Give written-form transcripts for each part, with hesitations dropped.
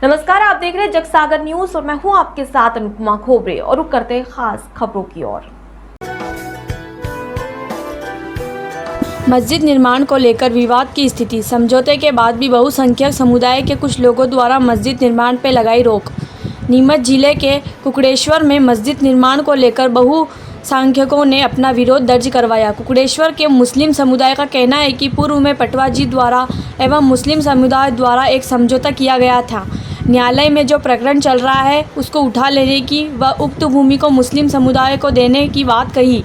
नमस्कार, आप देख रहे हैं जगसागर न्यूज और मैं हूं आपके साथ अनुपमा खोबरे और रुक करते हैं खास खबरों की ओर। मस्जिद निर्माण को लेकर विवाद की स्थिति। समझौते के बाद भी बहुसंख्यक समुदाय के कुछ लोगों द्वारा मस्जिद निर्माण पर लगाई रोक। नीमच जिले के कुकड़ेश्वर में मस्जिद निर्माण को लेकर बहुसंख्यकों ने अपना विरोध दर्ज करवाया। कुकड़ेश्वर के मुस्लिम समुदाय का कहना है कि पूर्व में पटवा जी द्वारा एवं मुस्लिम समुदाय द्वारा एक समझौता किया गया था। न्यायालय में जो प्रकरण चल रहा है उसको उठा लेने की व उक्त भूमि को मुस्लिम समुदाय को देने की बात कही।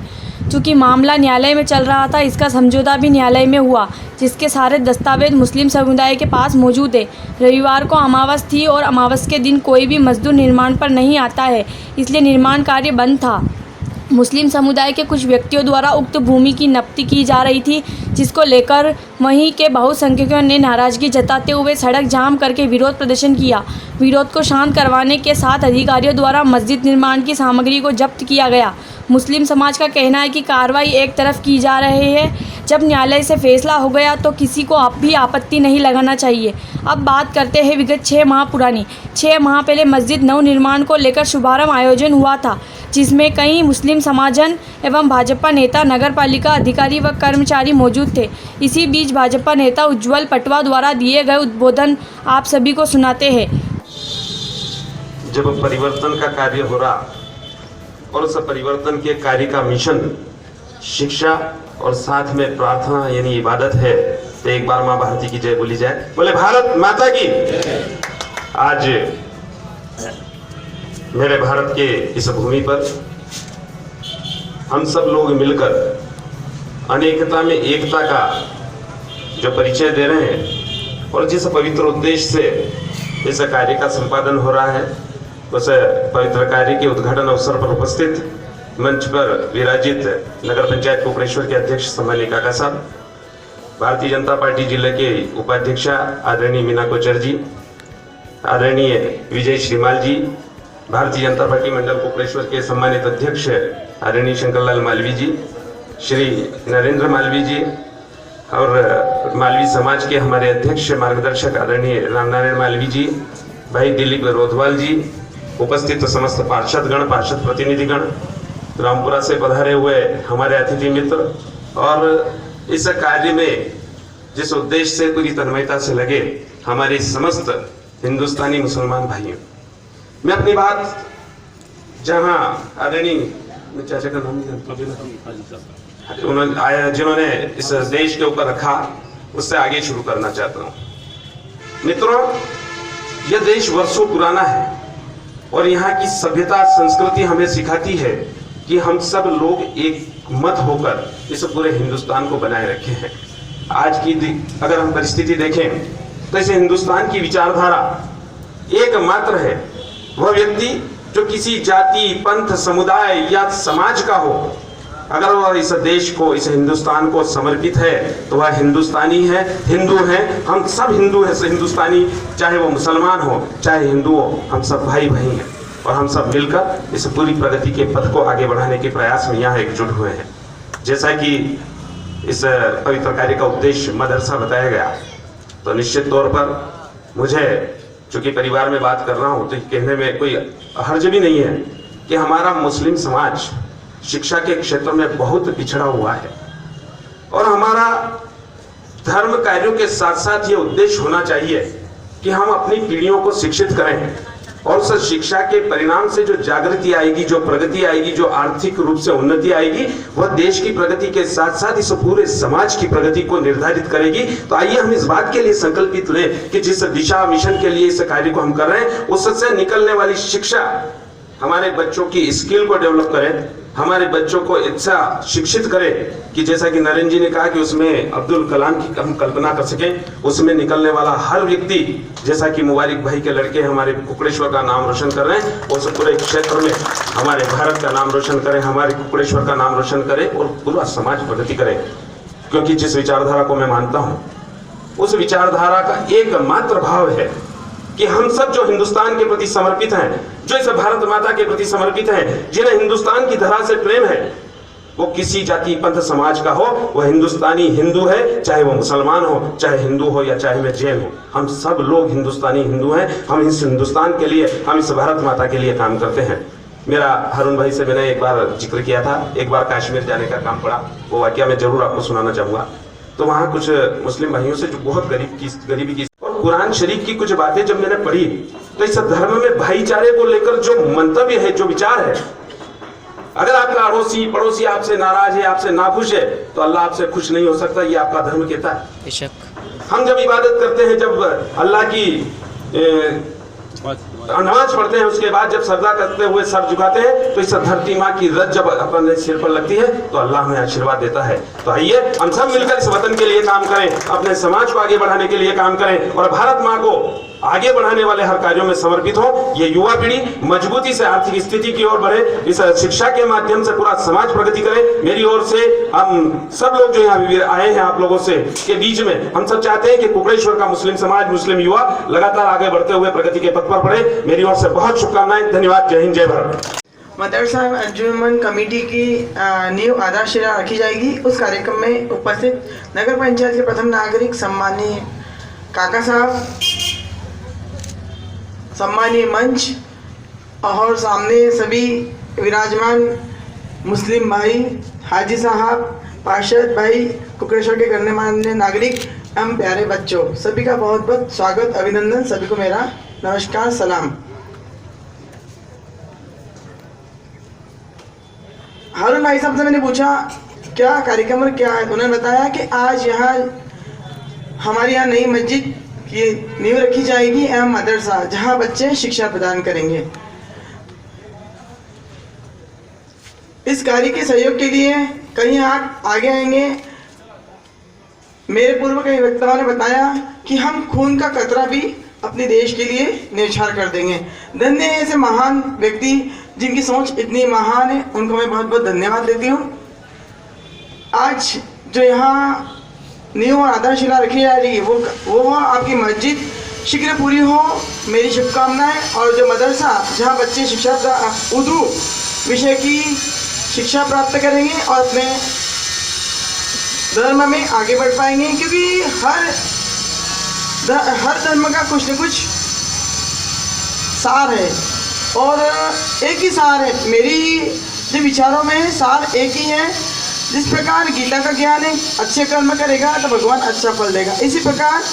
चूँकि मामला न्यायालय में चल रहा था, इसका समझौता भी न्यायालय में हुआ, जिसके सारे दस्तावेज मुस्लिम समुदाय के पास मौजूद है। रविवार को अमावस थी और अमावस के दिन कोई भी मजदूर निर्माण पर नहीं आता है, इसलिए निर्माण कार्य बंद था। मुस्लिम समुदाय के कुछ व्यक्तियों द्वारा उक्त भूमि की नपती की जा रही थी, जिसको लेकर वहीं के बहुसंख्यकों ने नाराजगी जताते हुए सड़क जाम करके विरोध प्रदर्शन किया। विरोध को शांत करवाने के साथ अधिकारियों द्वारा मस्जिद निर्माण की सामग्री को जब्त किया गया। मुस्लिम समाज का कहना है कि कार्रवाई एक तरफ की जा रही है। जब न्यायालय से फैसला हो गया तो किसी को भी आपत्ति नहीं लगाना चाहिए। अब बात करते हैं विगत 6 माह पुरानी। 6 माह पहले मस्जिद नवनिर्माण को लेकर शुभारंभ आयोजन हुआ था, जिसमें कई मुस्लिम समाजन एवं भाजपा नेता, नगरपालिका अधिकारी व कर्मचारी मौजूद थे। इसी बीच भाजपा नेता उज्जवल पटवा द्वारा दिए गए उद्बोधन आप सभी को सुनाते हैं। जब परिवर्तन का कार्य हो रहा और उस परिवर्तन के कार्य का मिशन शिक्षा और साथ में प्रार्थना यानी इबादत है, तो एक बार माँ भारती की जय बोली जाए। बोले भारत माता की। आज मेरे भारत के इस भूमि पर हम सब लोग मिलकर अनेकता में एकता का जो परिचय दे रहे हैं और जिस पवित्र उद्देश्य से इस कार्य का संपादन हो रहा है, उस पवित्र कार्य के उद्घाटन अवसर पर उपस्थित मंच पर विराजित नगर पंचायत कुकड़ेश्वर के अध्यक्ष सम्मानीय काका साहब, भारतीय जनता पार्टी जिले के उपाध्यक्षा आदरणीय मीना कोचर जी, आदरणीय विजय श्रीमाल जी, भारतीय जनता पार्टी मंडल कुकड़ेश्वर के सम्मानित अध्यक्ष आदरणीय शंकरलाल मालवी जी, श्री नरेंद्र मालवी जी और मालवी समाज के हमारे अध्यक्ष मार्गदर्शक आदरणीय रामनारायण मालवी जी, भाई दिलीप रोधवाल जी, उपस्थित समस्त पार्षदगण, पार्षद प्रतिनिधिगण, रामपुरा से पधारे हुए हमारे अतिथि मित्र और इस कार्य में जिस उद्देश्य से पूरी तन्मयता से लगे हमारे समस्त हिंदुस्तानी मुसलमान भाइयों, मैं अपनी बात जहां आदरणीय चाचा का नाम उन्होंने आया जिन्होंने इस देश के ऊपर रखा, उससे आगे शुरू करना चाहता हूं। मित्रों, यह देश वर्षों पुराना है और यहाँ की सभ्यता संस्कृति हमें सिखाती है कि हम सब लोग एक मत होकर इस पूरे हिंदुस्तान को बनाए रखे हैं। आज की अगर हम परिस्थिति देखें तो इस हिंदुस्तान की विचारधारा एकमात्र है। वह व्यक्ति जो किसी जाति, पंथ, समुदाय या समाज का हो, अगर वह इस देश को, इस हिंदुस्तान को समर्पित है तो वह हिंदुस्तानी है, हिंदू है। हम सब हिंदू हैं, हिंदुस्तानी, चाहे वो मुसलमान हो चाहे हिंदू हो, हम सब भाई भाई हैं और हम सब मिलकर इस पूरी प्रगति के पथ को आगे बढ़ाने के प्रयास में यहाँ एकजुट हुए हैं। जैसा कि इस पवित्र कार्य का उद्देश्य मदरसा बताया गया, तो निश्चित तौर पर मुझे चूंकि परिवार में बात कर रहा हूँ तो कहने में कोई हर्ज भी नहीं है कि हमारा मुस्लिम समाज शिक्षा के क्षेत्र में बहुत पिछड़ा हुआ है और हमारा धर्म कार्यों के साथ साथ ये उद्देश्य होना चाहिए कि हम अपनी पीढ़ियों को शिक्षित करें और उस शिक्षा के परिणाम से जो जागृति आएगी, जो प्रगति आएगी, जो आर्थिक रूप से उन्नति आएगी, वह देश की प्रगति के साथ साथ इस पूरे समाज की प्रगति को निर्धारित करेगी। तो आइए हम इस बात के लिए संकल्पित लें कि जिस दिशा मिशन के लिए इस कार्य को हम कर रहे हैं, उससे निकलने वाली शिक्षा हमारे बच्चों की स्किल को डेवलप करें, हमारे बच्चों को इच्छा शिक्षित करें कि जैसा कि नरेंद्र जी ने कहा कि उसमें अब्दुल कलाम की हम कल्पना कर सकें। उसमें निकलने वाला हर व्यक्ति, जैसा कि मुबारक भाई के लड़के हमारे कुकड़ेश्वर का नाम रोशन कर रहे हैं, उस पूरे क्षेत्र में हमारे भारत का नाम रोशन करें, हमारे कुकड़ेश्वर का नाम रोशन करें और पूरा समाज प्रगति करे। क्योंकि जिस विचारधारा को मैं मानता हूँ, उस विचारधारा का एकमात्र भाव है कि हम सब जो हिंदुस्तान के प्रति समर्पित हैं, जो इस भारत माता के प्रति समर्पित हैं, जिन्हें हिंदुस्तान की धरा से प्रेम है, वो किसी जाति पंथ समाज का हो, वो हिंदुस्तानी हिंदू है, चाहे वो मुसलमान हो, चाहे हिंदू हो या चाहे मैं जैन हो, हम सब लोग हिंदुस्तानी हिंदू हैं। हम इस हिंदुस्तान के लिए, हम इस भारत माता के लिए काम करते हैं। मेरा हारून भाई से मैंने एक बार जिक्र किया था, एक बार कश्मीर जाने का काम पड़ा, वो वाकया मैं जरूर आपको सुनाना चाहूंगा। तो वहाँ कुछ मुस्लिम भाइयों से जो बहुत गरीबी की और कुरान शरीफ की कुछ बातें जब मैंने पढ़ी, तो इस धर्म में भाईचारे को लेकर जो मंतव्य है, जो विचार है, अगर आपका अड़ोसी पड़ोसी आपसे नाराज है, आपसे नाखुश है, तो अल्लाह आपसे खुश नहीं हो सकता, ये आपका धर्म कहता है। बेशक हम जब इबादत करते हैं, जब अल्लाह की नमाज पढ़ते हैं, उसके बाद जब सजदा करते हुए सर झुकाते हैं, तो इस धरती माँ की रज जब अपने सिर पर लगती है, तो अल्लाह हमें आशीर्वाद देता है। तो आइए हम सब मिलकर इस वतन के लिए काम करें, अपने समाज को आगे बढ़ाने के लिए काम करें और भारत माँ को आगे बढ़ाने वाले हर कार्यों में समर्पित हो। ये युवा पीढ़ी मजबूती से आर्थिक स्थिति की ओर बढ़े, इस शिक्षा के माध्यम से पूरा समाज प्रगति करे। मेरी ओर से हम सब लोग जो यहाँ आए हैं आप लोगों से के बीच में, हम सब चाहते हैं कि कुकड़ेश्वर का मुस्लिम समाज, मुस्लिम युवा लगातार आगे बढ़ते हुए प्रगति के पथ पर बढ़े। मेरी ओर से बहुत शुभकामनाएं। धन्यवाद। जय हिंद, जय भारत। मदरसा अंजुमन कमेटी की नींव आधारशिला रखी जाएगी। उस कार्यक्रम में उपस्थित नगर पंचायत के प्रथम नागरिक सम्मानीय काका साहब, सम्मानीय मंच और सामने सभी विराजमान मुस्लिम भाई, हाजी साहब, पार्षद भाई, कुकड़ेश्वर के गणमान्य नागरिक एवं प्यारे बच्चों, सभी का बहुत बहुत स्वागत, अभिनंदन। सभी को मेरा नमस्कार, सलाम। हारून भाई साहब से मैंने पूछा क्या कार्यक्रम और क्या है, उन्होंने बताया कि आज यहाँ हमारे यहाँ नई मस्जिद की नींव रखी जाएगी एवं मदरसा, जहाँ बच्चे शिक्षा प्रदान करेंगे। इस कार्य के सहयोग के लिए कहीं आप आगे आएंगे। मेरे पूर्व कई वक्ताओं ने बताया कि हम खून का कतरा भी अपने देश के लिए न्यौछावर कर देंगे। धन्य है ऐसे महान व्यक्ति जिनकी सोच इतनी महान है, उनको मैं बहुत बहुत धन्यवाद देती हूँ। आज जो यहाँ नींव और आधारशिला रखी जा रही है वो आपकी मस्जिद शीघ्र पूरी हो, मेरी शुभकामनाएं। और जो मदरसा जहाँ बच्चे शिक्षा उर्दू विषय की शिक्षा प्राप्त करेंगे और अपने धर्म में आगे बढ़ पाएंगे, क्योंकि हर धर्म का कुछ न कुछ सार है और एक ही सार है। मेरी जो विचारों में सार एक ही है। जिस प्रकार गीता का ज्ञान है, अच्छे कर्म करेगा तो भगवान अच्छा फल देगा। इसी प्रकार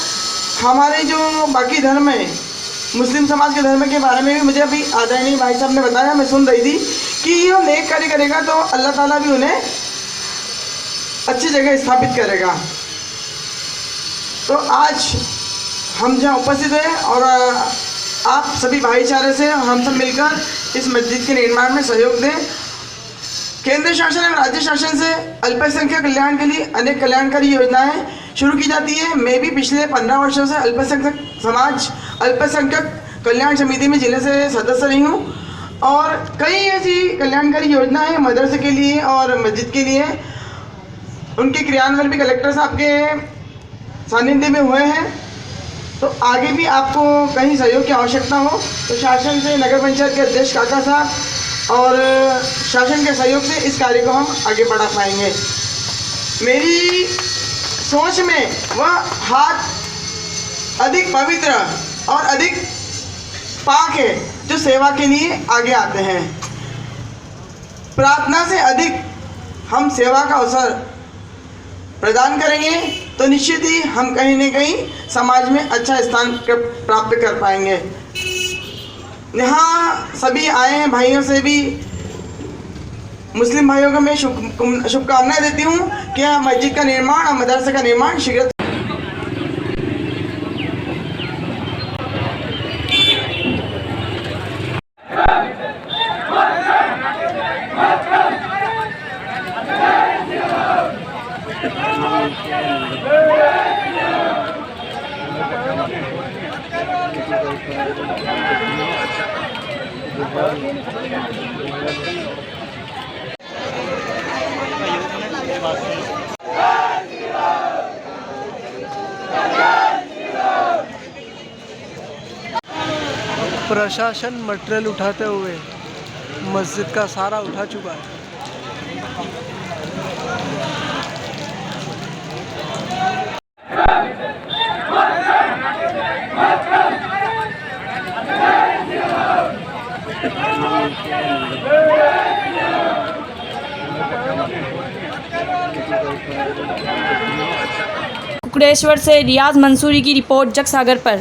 हमारे जो बाकी धर्म है, मुस्लिम समाज के धर्म के बारे में भी मुझे अभी आदरणीय भाई साहब ने बताया, मैं सुन रही थी कि हम नेक कार्य करेगा तो अल्लाह ताला भी उन्हें अच्छी जगह स्थापित करेगा। तो आज हम जहाँ उपस्थित हैं और आप सभी भाईचारे से हम सब मिलकर इस मस्जिद के निर्माण में सहयोग दें। केंद्र शासन एवं राज्य शासन से अल्पसंख्यक कल्याण के लिए अनेक कल्याणकारी योजनाएं शुरू की जाती है। मैं भी पिछले 15 वर्षों से अल्पसंख्यक कल्याण समिति में जिले से सदस्य रही हूँ और कई ऐसी कल्याणकारी योजनाएं मदरसे के लिए और मस्जिद के लिए, उनके क्रियान्वयन भी कलेक्टर साहब के सानिध्य में हुए हैं। तो आगे भी आपको कहीं सहयोग की आवश्यकता हो तो शासन से, नगर पंचायत के अध्यक्ष काका साहब और शासन के सहयोग से इस कार्य को हम आगे बढ़ा पाएंगे। मेरी सोच में वह हाथ अधिक पवित्र और अधिक पाक है जो सेवा के लिए आगे आते हैं। प्रार्थना से अधिक हम सेवा का अवसर प्रदान करेंगे तो निश्चित ही हम कहीं न कहीं समाज में अच्छा स्थान प्राप्त कर पाएंगे। यहाँ सभी आए हैं भाइयों से भी, मुस्लिम भाइयों को मैं शुभकामनाएं देती हूँ कि मस्जिद का निर्माण और मदरसे का निर्माण शीघ्र प्रशासन मटेरियल उठाते हुए मस्जिद का सारा उठा चुका है। कुकड़ेश्वर से रियाज मंसूरी की रिपोर्ट जग सागर पर।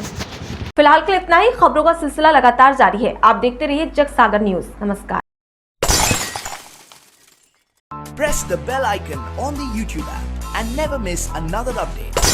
फिलहाल के लिए इतना ही। खबरों का सिलसिला लगातार जारी है, आप देखते रहिए जग सागर न्यूज। नमस्कार। Press the bell icon on the YouTube app and never miss another update.